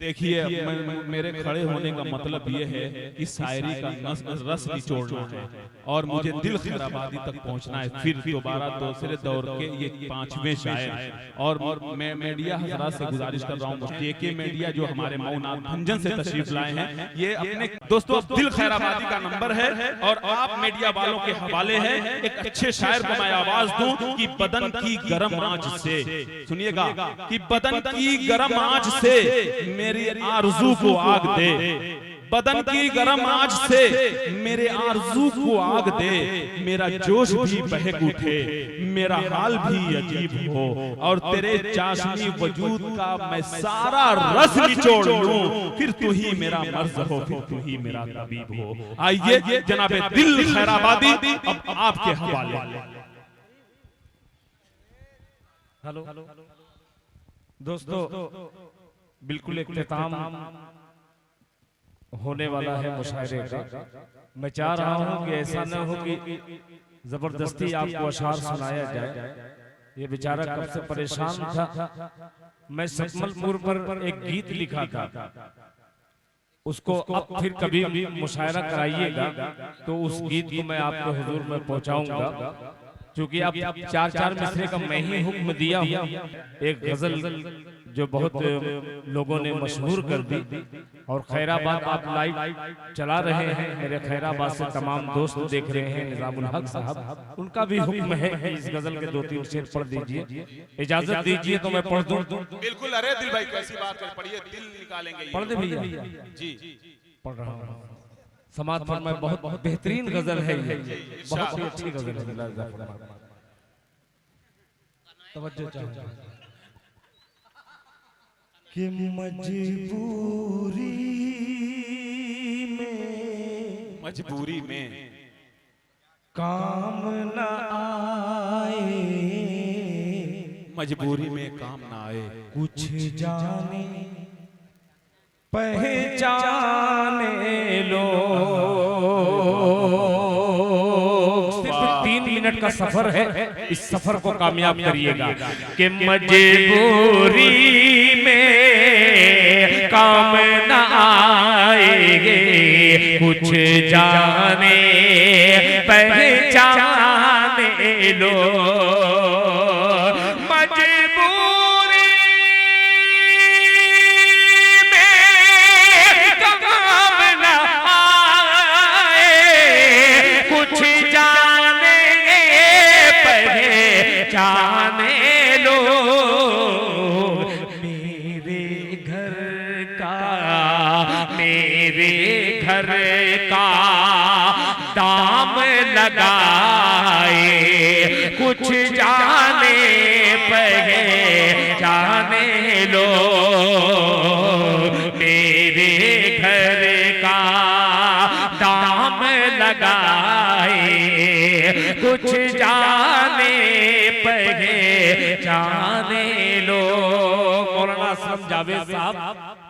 देखिए, मेरे खड़े होने का मतलब ये है कि शायरी का रस निचोड़ना है और मुझे दिल खैराबादी तक पहुंचना है। फिर दोबारा दूसरे दौर के ये 5वें शायर, और मैं मीडिया हजरात से गुजारिश कर रहा हूँ, के मीडिया जो हमारे मऊनाथ भंजन से तशरीफ लाए हैं, ये अपने दोस्तों दिल खैराबादी का नंबर है और आप मीडिया वालों के हवाले है। एक अच्छे शायर को मैं आवाज दूं कि बदन की गर्म आंच से, सुनिएगा, कि बदन की गर्म आंच से मेरी आरज़ू को आग दे, बदन की गर्म आंच से मेरे आरज़ू को आग दे, मेरा जोश भी बहक उठे, मेरा हाल भी अजीब हो, और तेरे चाशनी वजूद का मैं सारा रस निचोड़ लूं, फिर तू ही मेरा मर्ज हो, फिर तू ही मेरा तबीब हो। आइए जनाबे दिल खैराबादी अब आपके हवाले। हेलो दोस्तों, बिल्कुल इख्तिताम होने वाला है मुशायरे का। मैं चाह रहा हूं कि ऐसा न हो कि जबरदस्ती आपको अशार सुनाया जाए। ये बेचारा कब से परेशान था। मैं सकमलपुर पर एक गीत लिखा था, उसको अब फिर कभी भी मुशायरा कराइएगा तो उस गीत को मैं आपके हुजूर में पहुंचाऊंगा, क्योंकि अब 4-4 मिसरे का मैं ही हुक्म दिया हूं। एक गजल जो बहुत लोगों ने मशहूर कर दी, और खैराबाद आप लाइव चला रहे हैं, मेरे खैराबाद से तमाम दोस्त देख रहे हैं, निजामुल हक साहब, उनका भी हुक्म है कि इस गजल के 2-3 शेर पढ़ दीजिए। इजाजत दीजिए तो मैं पढ़ दूं। बिल्कुल। अरे दिल भाई कैसी बात है, पढ़िए, दिल निकालेंगे। पढ़ दे भैया जी, पढ़ रहा हूं। समाज फरमाए, बहुत बेहतरीन गजल है ये, बहुत ही अच्छी गजल है। तवज्जो चाहिए कि मजबूरी में काम न आए, मजबूरी में काम ना आए, कुछ जाने पहचाने लो। सिर्फ 3 मिनट का सफर है, इस सफर को कामयाब करिएगा। कि मजबूरी में काम न आएगे, कुछ जाने पहचाने लो। जाने लो मेरे घर का दाम लगाए, कुछ जाने पहचाने लो। मेरे घर का दाम लगाए, कुछ जाने पहचाने लो। मौलाना असलम जावेद साहब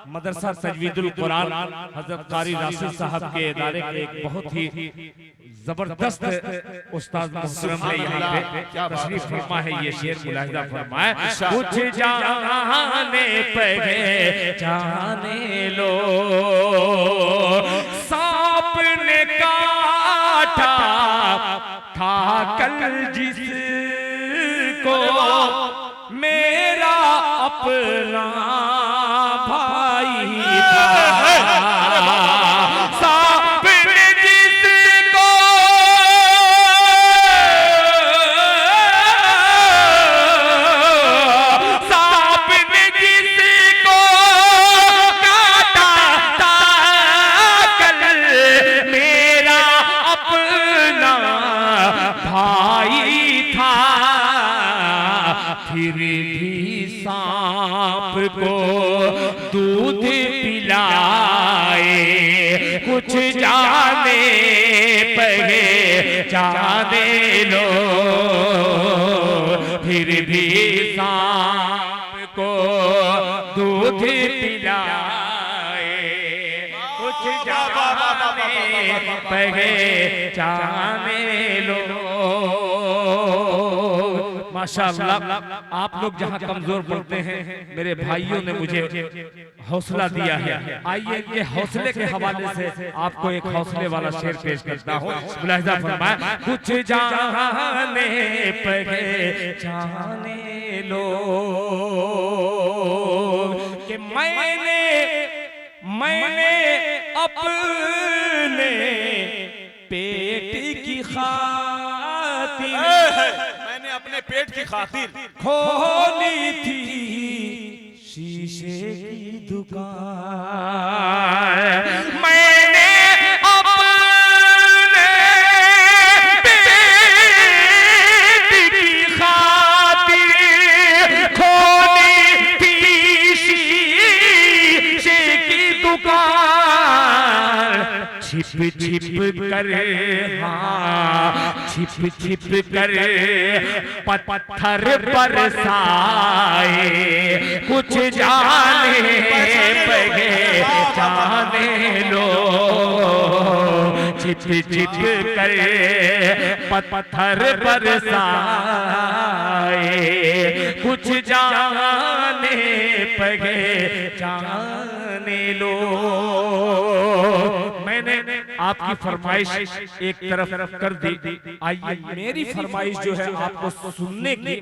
मदरसा तजवीदुल कुरान हजरत कारी राशिद साहब के इदारे के एक बहुत ही जबरदस्त उस्ताद मोहतरम है, यहाँ पे तशरीफ फरमा है। ये शेर मुलाहिजा फरमाए, कुछ जाने पहचाने लो। सांप ने काटा था कल जिसको, मेरा अपना भाई था। सांप ने जिसको काटा था कल, मेरा अपना भाई था। फिर भी सांप को दूध पिलाए, कुछ जाने पहचाने लो। फिर भी सांप को दूध पिलाए, कुछ जाने पहचाने लो। माशाअल्लाह आप लोग जहां कमजोर पड़ते हैं मेरे भाइयों ने मुझे हौसला दिया है। आइए ये हौसले के हवाले से आपको एक हौसले वाला शेर पेश करता हूँ। मुलाहिजा फरमाए, कुछ जाने पहचाने लो कि मैंने अपने पेट की खातिर, मैंने अपने पेट की खातिर खोली थी शीशे की दुकान। मैंने अपने पेट की खातिर खोली थी शीशे की दुकान। छिप छिप कर, हाँ छिप छिप कर पत्थर बरसाए, कुछ जाने पहचाने लो। छिप छिप कर पत्थर बरसाए, कुछ जाने पहचाने लो। मैंने आपकी फरमाइश एक तरफ कर दी, आइए मेरी फरमाइश जो है आपको सुनने की,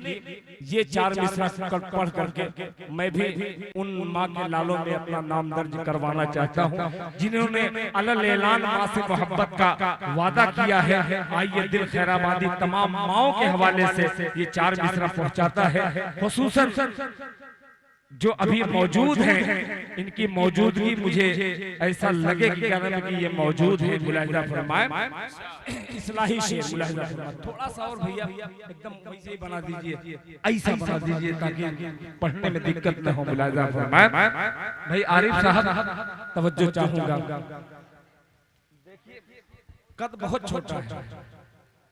ये 4 मिसरा पढ़ करके मैं भी उन माँ के लालों में अपना नाम दर्ज करवाना चाहता हूँ जिन्होंने अलल ऐलान माँ से मोहब्बत का वादा किया है। आइए दिल खैराबादी तमाम माओं के हवाले से ये 4 मिसरा पहुँचाता है। खुसूसन जो अभी मौजूद हैं, इनकी मौजूदगी मुझे ऐसा लगे कि ये मौजूद है। मुलाहिजा फरमाए, इस्लाही शेर मुलाहिजा फरमाए, थोड़ा सा और भैया एकदम वैसे ही बना दीजिए, ऐसा बना दीजिए ताकि पढ़ने में दिक्कत न हो। मुलाहिजा फरमाए भाई आरिफ साहब, तवज्जो चाहूंगा। कद बहुत छोटा है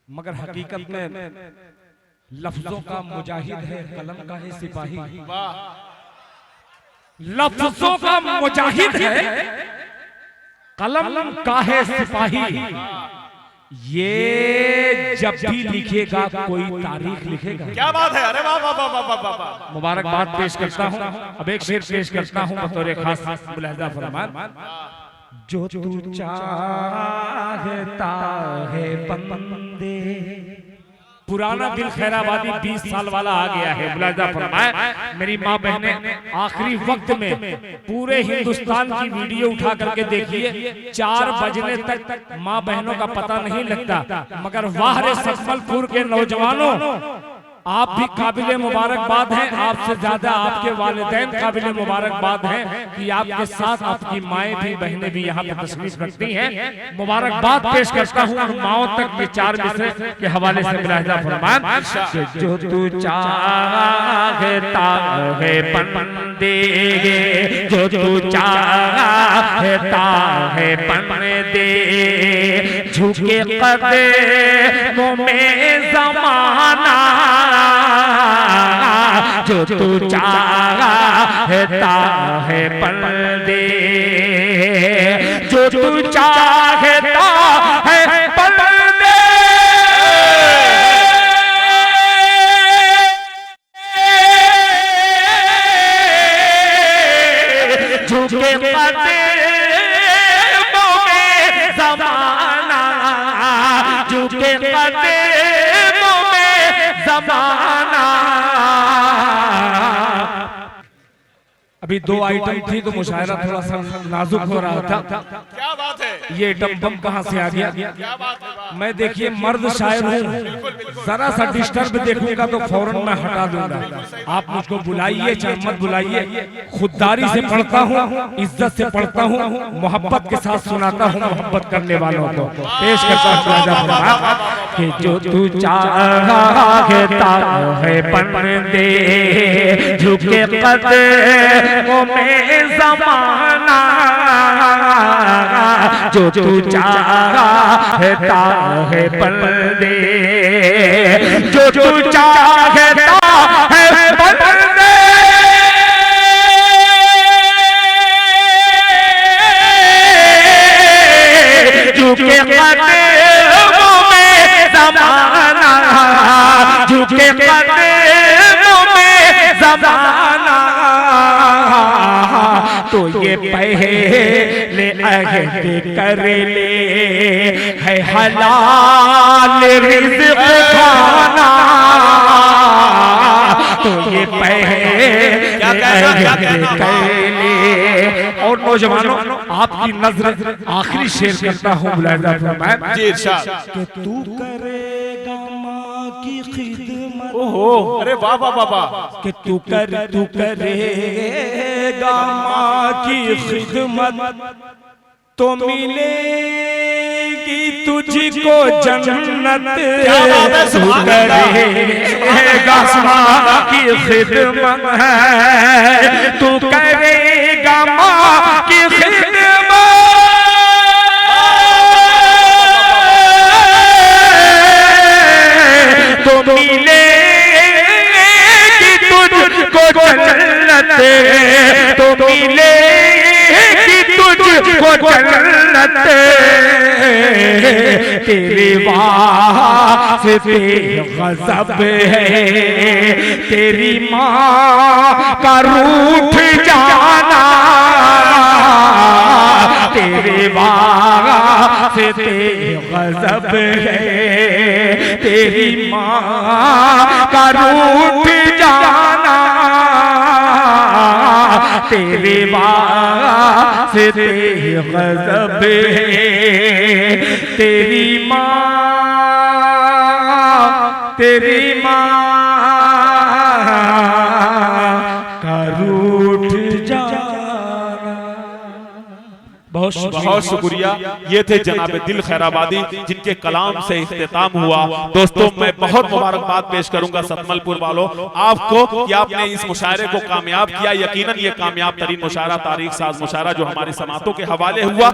मगर हकीकत में लफ्जों का मुजाहिद है, कलम का है सिपाही। लफ्जों का मुजाहिद है, कलम का है सिपाही। ये जब भी लिखेगा कोई तारीख लिखेगा। क्या बात है, अरे वाह वाह वाह वाह वाह वाह। मुबारकबाद पेश करता हूँ। अब एक शेर पेश करता हूँ बतौर खास। मुलाहिजा फरमाए, जो तू चाहता है बंदे। पुराना दिल खैराबादी 20 साल वाला आ गया है। मुलाहिजा फरमाए, मेरी माँ बहने आखिरी वक्त में पूरे हिंदुस्तान की वीडियो उठा करके देखिए, 4 बजने तक माँ बहनों का पता नहीं लगता। मगर वाह रे सकमलपुर के नौजवानों, आप भी काबिले मुबारकबाद हैं। आपसे ज्यादा आपके वालिदैन काबिले मुबारकबाद हैं कि आपके साथ आपकी माएँ भी बहनें भी यहाँ पे तशरीफ रखती हैं। मुबारकबाद पेश करता हूँ उन माओं तक के 4 मिसरे के हवाले से। मुलाहिजा फरमाए, जो तू चाहता है बंदे, जो तू चाहता है बंदे, झुके कदमों में ज़माना। जो तू चाहता है बंदे, जो तू चाहता है बंदे, झुके कदमों में ज़माना, झुके कदमों में ज़माना। अभी 2 आइटम थी तो मुशायरा थोड़ा सा नाजुक हो रहा था। क्या बात है, ये आइटम बम कहाँ से आ गया? क्या बात है। मैं देखिए मर्द शायर हूँ, जरा सा डिस्टर्ब देखूंगा तो फौरन मैं हटा दूंगा। आप मुझको बुलाइए चाहे मत बुलाइए, खुददारी से पढ़ता हूँ, इज्जत से पढ़ता हूँ, मोहब्बत के साथ सुनाता हूँ मोहब्बत करने वालों को। पेश करता हूँ कि जो तू चाहता है बंदे, झुके कदमों में ज़माना। जो तू चाहता है बंदे, जो तू चाहता है बंदे, झुके कदमों में ज़माना, झुके झुके कदमों में ज़माना, तो ये पहले अहद कर ले है हलाल रिज़्क़ खाना, तो ये पहले अहद कर ले। और नौजवानों, आपकी नजर आखिरी शेर करता हूँ, मुलाहिज़ा फरमाएं जी इरशाद। कि तू करेगा माँ की खिदमत, ओहो, अरे वाह वाह वाह वाह, कि तू करेगा माँ की खिदमत, तो मिलेगी तुझको जन्नत। तू करेगा माँ की खिदमत है, तू करेगा माँ की खिदमत, तो मिलेगी तुझको जन्नत, तो मिलेगी तुझको जन्नत। तेरे वास्ते गज़ब है, तेरी माँ का रूठ जाना, तेरे वास्ते गज़ब है, तेरी माँ का रूठ जाना, तेरे वास्ते गज़ब है, तेरी माँ का रूठ जाना। बहुत शुक्रिया। ये थे जनाब दिल खैराबादी, जिनके कलाम से इख्तिताम हुआ। दोस्तों, मैं बहुत मुबारकबाद पेश करूंगा सतमलपुर वालों आपको कि आपने इस मुशायरे को कामयाब किया। यकीनन ये कामयाब तरीन मुशायरा, तारीख साज मुशायरा जो हमारी समातों के हवाले हुआ।